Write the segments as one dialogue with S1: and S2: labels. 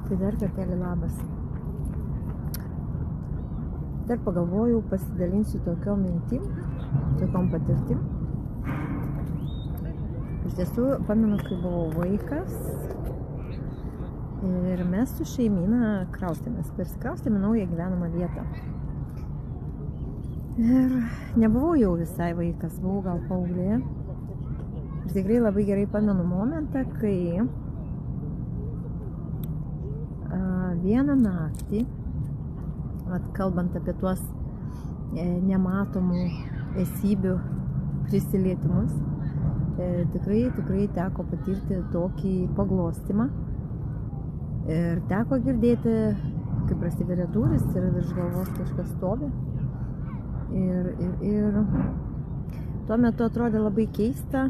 S1: Tai dar kartelį labas. Dar pagalvojau, pasidalinsiu tokiom mintim, tokiom patirtim. Iš tiesų, pamenu, kai buvau vaikas ir mes su šeimyna persikraustėme naują gyvenamą vietą. Ir nebuvau jau visai vaikas, buvau gal paauglė. Ir tikrai labai gerai pamenu momentą, kai vieną naktį, kalbant apie tuos nematomų esybių prisilietimus, tikrai teko patirti tokį paglostymą. Ir teko girdėti, kaip prasiveria durys ir virš galvos kažkas stovi. Ir tuo metu atrodė labai keista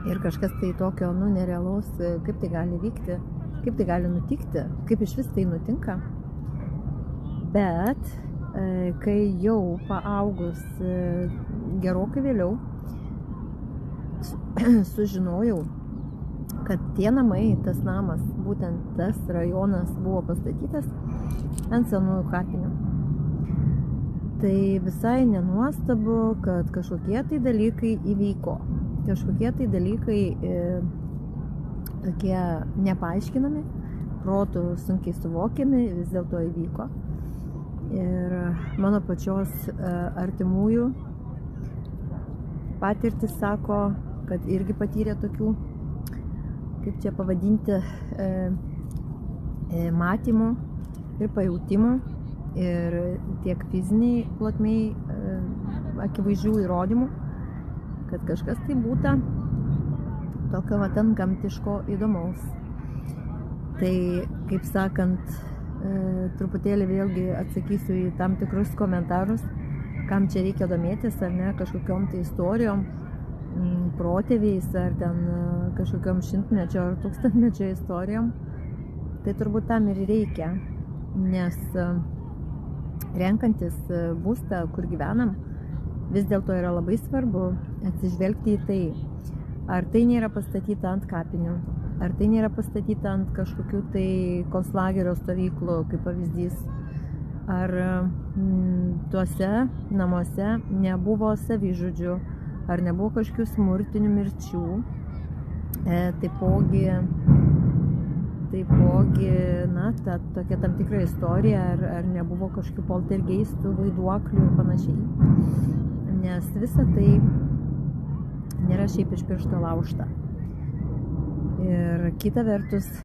S1: ir kažkas tai tokio, nerealaus, kaip tai gali vykti, kaip tai gali nutikti, kaip iš vis tai nutinka. Bet kai jau paaugus gerokai vėliau sužinojau, kad tie namai, tas namas, būtent tas rajonas buvo pastatytas ant senųjų kapinių. Tai visai nenuostabu, kad kažkokie tai dalykai įvyko. Kažkokie tai dalykai tokie nepaaiškinami, protų sunkiai suvokiami, vis dėlto įvyko. Ir mano pačios artimųjų patirtis sako, kad irgi patyrė tokių, kaip čia pavadinti, matymų ir pajautimų ir tiek fiziniai plotmiai akivaizdžių įrodymų, kad kažkas tai būta tokio ten gamtiško įdomaus. Tai, kaip sakant, truputėlį vėlgi atsakysiu į tam tikrus komentarus, kam čia reikia domėtis, ar ne, kažkokiom tai istorijom, protėviais, ar ten kažkokiom šimtmečio ar tūkstantmečio istorijom. Tai turbūt tam ir reikia, nes renkantis būstą, kur gyvenam, vis dėlto yra labai svarbu atsižvelgti į tai, ar tai nėra pastatyta ant kapinių, ar tai nėra pastatyta ant kažkokių tai konclagerio stovyklų, kaip pavyzdys, ar tuose namuose nebuvo savižudžių, ar nebuvo kažkokių smurtinių mirčių, taipogi, tokia tam tikra istorija, ar nebuvo kažkokių poltergeistų, vaiduoklių ir panašiai. Nes visa tai nėra šiaip iš piršto laužta. Ir kita vertus,